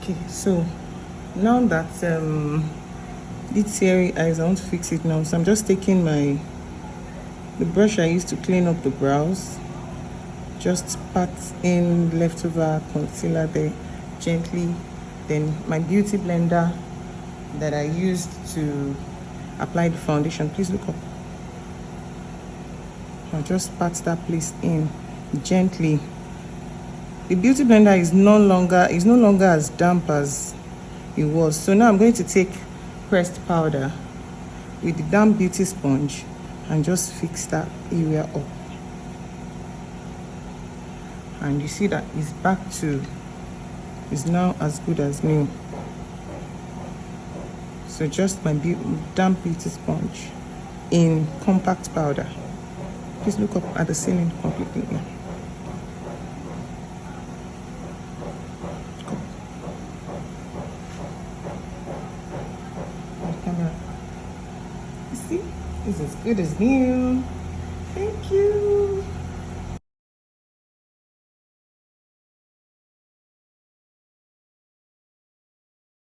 Okay, so now that these teary eyes, I want to fix it now. So I'm just taking the brush I used to clean up the brows, just pat in leftover concealer there gently, then my beauty blender that I used to apply the foundation, please look up. I'll just pat that place in gently. The beauty blender is no longer as damp as it was. So now I'm going to take pressed powder with the damp beauty sponge and just fix that area up. And you see that it's now as good as new. So just my damp beauty sponge in compact powder. Please look up at the ceiling completely now. Camera. You see, it's as good as new. Thank you.